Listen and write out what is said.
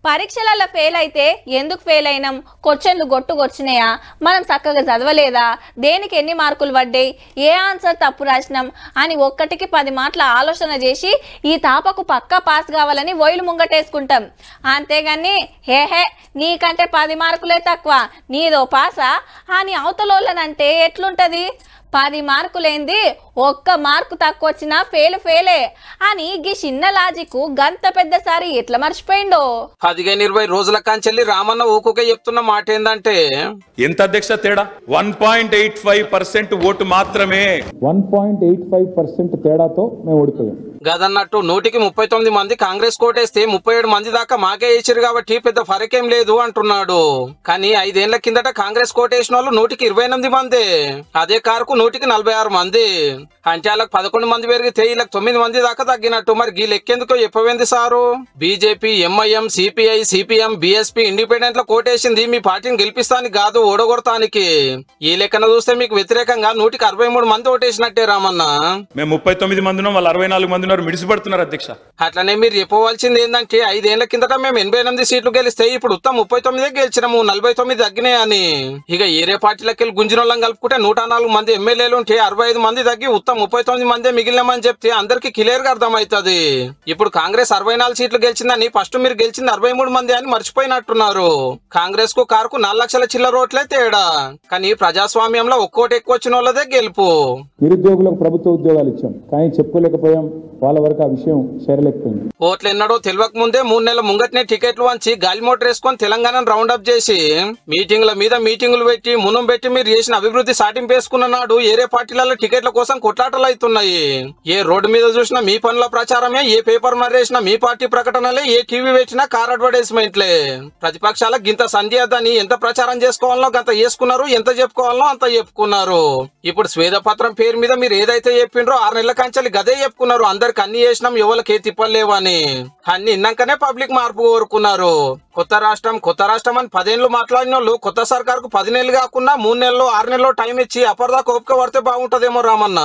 పరీక్షలలో ఫెయిల్ అయితే ఎందుకు ఫెయిల్ అయినాం, క్వశ్చన్లు గొట్టుకొచ్చినాయా, మనం చక్కగా చదవలేదా, దేనికి ఎన్ని మార్కులు పడ్డాయి, ఏ ఆన్సర్ తప్పు రాసినాం అని ఒక్కటికి 10 మాటల ఆలోచన చేసి ఈ తాపకు పక్కా పాస్ కావాలని ఓయిలు ముంగటేసుకుంటాం. అంతేగాని హే నీకంటే 10 మార్కులే తక్కువ నీదో పాసా అని అవతలోళ్ళనంటే ఎట్లుంటది? 10 మార్కులేంది 1 మార్కు తక్కువ వచ్చినా ఫెయిలే అని గీ చిన్న లాజిక్ గంత పెద్దసారి ఎట్లా మర్చిపోయిండో. 15-20 రోజుల కాంచెల్లి రామన్న ఊకుకే చెప్తున్న మాట ఏందంటే ఎంత అధ్యక్ష తేడా 1.85% ఓటు మాత్రమే. 1.85% తేడాతో మేము ఓడిపోయాం. గదన్నట్టు 100కి 39 మంది కాంగ్రెస్ కోటేస్తే 37 మంది దాకా మాకే వేసారు కాబట్టి పెద్ద ఫరకేం లేదు అంటున్నాడు. కానీ 5 ఏళ్ల కిందట కాంగ్రెస్ కోటేసిన వాళ్ళు 100కి 28 మంది, అదే కారుకు 100కి 46 మంది. అంటే వాళ్ళకి 11 మంది పెరిగితే వీళ్ళకి 9 మంది దాకా తగ్గినట్టు. మరి గీ లెక్కేందుకో చెప్పవేంది sir? BJP, MIM, CPI, CPM, BSP, independent లో కోటేసింది మీ పార్టీని గెలిపిస్తానికి కాదు, ఓడగొడతానికి. ఈ లెక్కన చూస్తే మీకు వ్యతిరేకంగా 100కి 63 మంది ఓటేసినట్టే రామన్న. మేము 39 మంది ఉన్నాం, వాళ్ళు 64 మంది ఉన్నారు, మిడిసిపడుతున్నారు అధ్యక్ష. అట్లనే మీరు చెప్పవలసింది ఏంటంటే 5 ఏళ్ల కిందట మేము 88 సీట్లు గెలిస్తే ఇప్పుడు ఉత్తమ 39 గెలిచినాము, 49 తగ్గినాయని. ఇక ఏరే పార్టీలకి వెళ్ళి గుంజినోళ్ళం కలుపుకుంటే 104 మంది ఎమ్మెల్యేలు ఉంటే 65 మంది తగ్గి ఉత్తమ 39 మంది మిగిలినామని చెప్తే అందరికి క్లియర్ గా అర్థమవుతుంది. ఇప్పుడు కాంగ్రెస్ 64 సీట్లు గెలిచిందని ఫస్ట్ మీరు గెలిచింది 63 మంది అని మర్చిపోయినట్టున్నారు. కాంగ్రెస్ కు కారుకు 4 లక్షల చిల్లర ఓట్లే తేడా. కానీ ప్రజాస్వామ్యంలో ఒక్కోటి ఎక్కువ వచ్చిన వాళ్ళదే గెలుపు. నిరుద్యోగులకు ప్రభుత్వ ఉద్యోగాలు ఇచ్చాం, కానీ చెప్పుకోలేకపోయాం, వాళ్ళ వరకు ఆ విషయం చేరలేకపోయింది. ఓట్లు ఎన్నడో తెలియక ముందే 3 నెలల ముంగట్నే టికెట్లు వంచి గాలి మోటార్ వేసుకొని తెలంగాణను రౌండప్ చేసి మీటింగ్ల మీద మీటింగులు పెట్టి మునం పెట్టి మీరు చేసిన అభివృద్ధి సాటింపు వేసుకున్న నాడు ఏరే పార్టీలలో టికెట్ల కోసం కొట్లాటలు అవుతున్నాయి. ఏ రోడ్డు మీద చూసినా మీ పనుల ప్రచారమే, ఏ పేపర్ మరేసినా మీ పార్టీ ప్రకటనలే, ఏ టీవీ పెట్టినా కార్ అడ్వర్టైజ్మెంట్లే. ప్రతిపక్షాలకు గింత సంధ్యాదని ఎంత ప్రచారం చేసుకోవాలో గంత చేసుకున్నారు, ఎంత చెప్పుకోవాలో అంత చెప్పుకున్నారు. ఇప్పుడు స్వేదపత్రం పేరు మీద మీరు ఏదైతే చెప్పిండ్రో 6 నెలల కంచెలు గదే చెప్పుకున్నారు. అందరికి అన్ని చేసినాం, ఎవరికి ఏ తిప్పలేవని. అన్ని ఇన్నాకనే పబ్లిక్ మార్పు కోరుకున్నారు. కొత్త రాష్ట్రం అని 10 ఏళ్ళు మాట్లాడిన వాళ్ళు కొత్త సర్కార్ కు 10 నెలలు కాకుండా 3 నెలలు 6 నెలలు టైం ఇచ్చి అప్పటిదాకా ఓపిక పడితే బాగుంటదేమో రామన్న.